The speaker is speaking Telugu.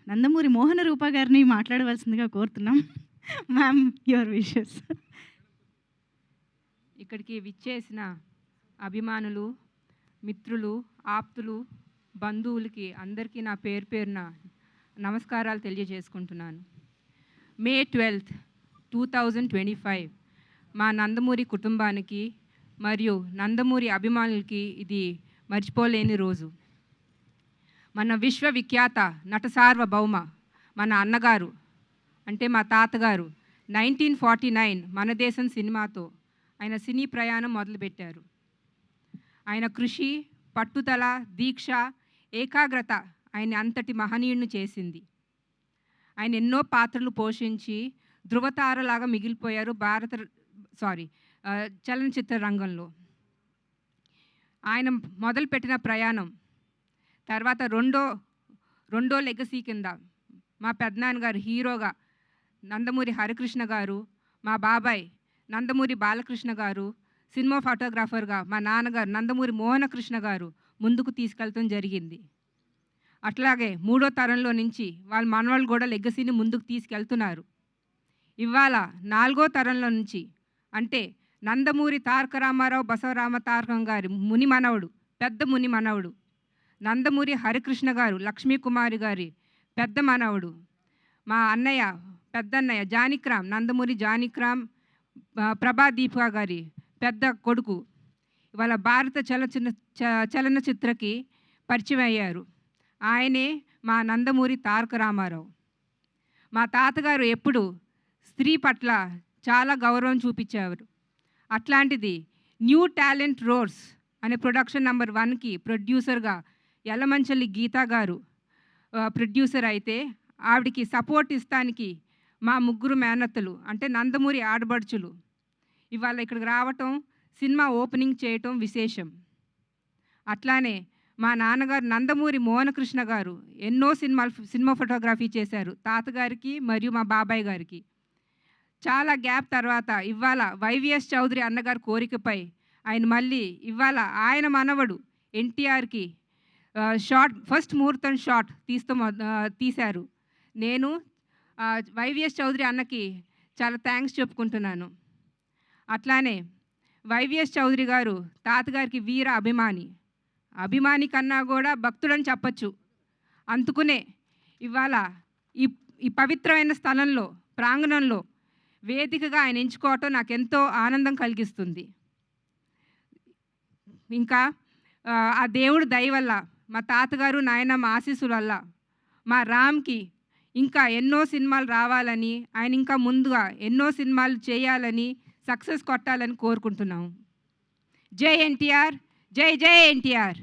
నందమూరి మోహన రూప గారిని మాట్లాడవలసిందిగా కోరుతున్నాం. Ma'am, your wishes. ఇక్కడికి విచ్చేసిన అభిమానులు, మిత్రులు, ఆప్తులు, బంధువులకి అందరికీ నా పేరు పేరున నమస్కారాలు తెలియజేసుకుంటున్నాను. మే 12, 2025 మా నందమూరి కుటుంబానికి మరియు నందమూరి అభిమానులకి ఇది మర్చిపోలేని రోజు. మన విశ్వవిఖ్యాత నట సార్వభౌమ మన అన్నగారు అంటే మా తాతగారు 1949 మన దేశం సినిమాతో ఆయన సినీ ప్రయాణం మొదలుపెట్టారు. ఆయన కృషి, పట్టుదల, దీక్ష, ఏకాగ్రత ఆయన అంతటి మహనీయుడిని చేసింది. ఆయన ఎన్నో పాత్రలు పోషించి ధృవతారలాగా మిగిలిపోయారు చలనచిత్ర రంగంలో. ఆయన మొదలుపెట్టిన ప్రయాణం తర్వాత రెండో లెగసీ కింద మా పెద్దనాన్నగారు హీరోగా నందమూరి హరికృష్ణ గారు, మా బాబాయ్ నందమూరి బాలకృష్ణ గారు సినిమా ఫోటోగ్రాఫర్గా మా నాన్నగారు నందమూరి మోహనకృష్ణ గారు ముందుకు తీసుకెళ్తాం జరిగింది. అట్లాగే మూడో తరంలో నుంచి వాళ్ళ మనవాళ్ళు కూడా లెగసీని ముందుకు తీసుకెళ్తున్నారు. ఇవాళ 4వ తరంలో నుంచి అంటే నందమూరి తారక రామారావు బసవరామ తారకం గారి ముని మనవడు, పెద్ద ముని మనవడు, నందమూరి హరికృష్ణ గారు లక్ష్మీ కుమారి గారి పెద్ద మనవడు, మా అన్నయ్య పెద్దన్నయ్య జానకిరామ్ నందమూరి జానకిరామ్ ప్రభాదీప గారి పెద్ద కొడుకు ఇవాళ భారత చలనచిత్రకి పరిచయం అయ్యారు. ఆయనే మా నందమూరి తారక రామారావు. మా తాతగారు ఎప్పుడు స్త్రీ పట్ల చాలా గౌరవం చూపించేవారు. అట్లాంటిది న్యూ టాలెంట్ రోడ్స్ అనే ప్రొడక్షన్ నెంబర్ 1కి ప్రొడ్యూసర్గా యలమంచలి గీతా గారు ప్రొడ్యూసర్ అయితే ఆవిడికి సపోర్ట్ ఇస్తానికి మా ముగ్గురు మేనత్తలు అంటే నందమూరి ఆడబడుచులు ఇవాళ ఇక్కడికి రావటం, సినిమా ఓపెనింగ్ చేయటం విశేషం. అట్లానే మా నాన్నగారు నందమూరి మోహనకృష్ణ గారు ఎన్నో సినిమా ఫోటోగ్రఫీ చేశారు తాతగారికి మరియు మా బాబాయ్ గారికి. చాలా గ్యాప్ తర్వాత ఇవాళ వైవిఎస్ చౌదరి అన్నగారి కోరికపై ఆయన మళ్ళీ ఇవాళ ఆయన మనవడు ఎన్టీఆర్కి ఫస్ట్ ముహూర్తం షాట్ తీశారు. నేను వైవిఎస్ చౌదరి అన్నకి చాలా థ్యాంక్స్ చెప్పుకుంటున్నాను. అట్లానే వైవిఎస్ చౌదరి గారు తాతగారికి వీర అభిమాని కన్నా కూడా భక్తుడని చెప్పచ్చు. అందుకునే ఇవాళ ఈ పవిత్రమైన స్థలంలో ప్రాంగణంలో వేదికగా ఆయన ఎంచుకోవటం నాకెంతో ఆనందం కలిగిస్తుంది. ఇంకా ఆ దేవుడు దయ వల్ల మా తాతగారు నాయనమ్మ ఆశీస్సుల వల్ల మా రామ్కి ఇంకా ఎన్నో సినిమాలు రావాలని, ఆయన ఇంకా ముందుగా ఎన్నో సినిమాలు చేయాలని, సక్సెస్ కొట్టాలని కోరుకుంటున్నాము. జై ఎన్టీఆర్, జై జై ఎన్టీఆర్.